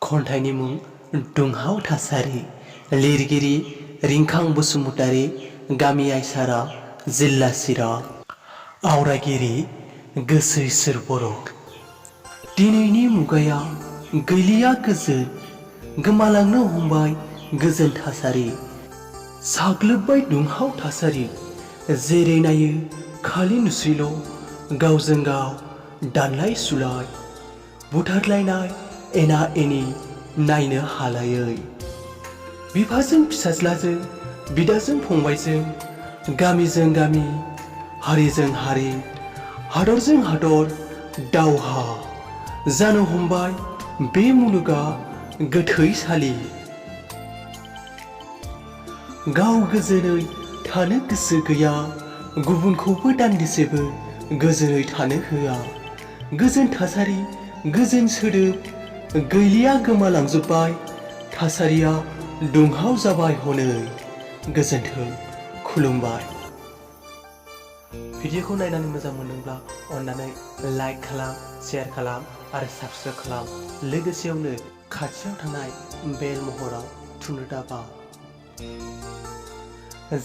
खन्थाइनि मुं दुंहाव थासारि। लिरगिरि रिंखां बसुमतारी, गामि आइसारा, जिल्ला चिरां। आवरायगिरि गोसो इसोर बर'। दिनैनि मुगाया गैलिया गोजोन, गोमालांनो हमबाय गोजोन थासारि। साग्लोबबाय दुंहाव थासारि। जेरै नायो खालि नुसैल' गावजों गाव दानलाय सुलाय, बुथारलायनाय एना एनि नायनो हालायै। बिफाजों फिसाज्लाजों, बिदाजों फंबायजों, गामिजों गामि, हारिजों हारि, हादरजों हादर दावहा जानो हमबाय बे मुलुगा गोथैसालि। गाव गोजोनै थानो गोसो गैया, गुबुनखौबो दान्दिसेबो गोजोनै थानो होआ। गोजोन थासारि, गोजोन सोदोब गैलिया गोमालांजोब्बाय, थासारिया दुंहाव जाबाय हनै। गोजोन्थों, खुलुमबाय। भिडिअखौ नायनानै मोजां मोनदोंब्ला अन्नानै लाइक खालाम, शेयार खालाम आरो साबस्क्राइब खालाम। लोगोसेयावनो खाथियाव थानाय बेल महराव थुनो दाबा।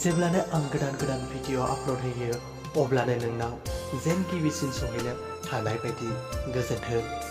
जेब्लानो आं गोदान भिडिअ आपल'ड होयो अब्लानो नोंनाव जेन गिबिसिन सहैनो हानाय बायदि। गोजोन्थों।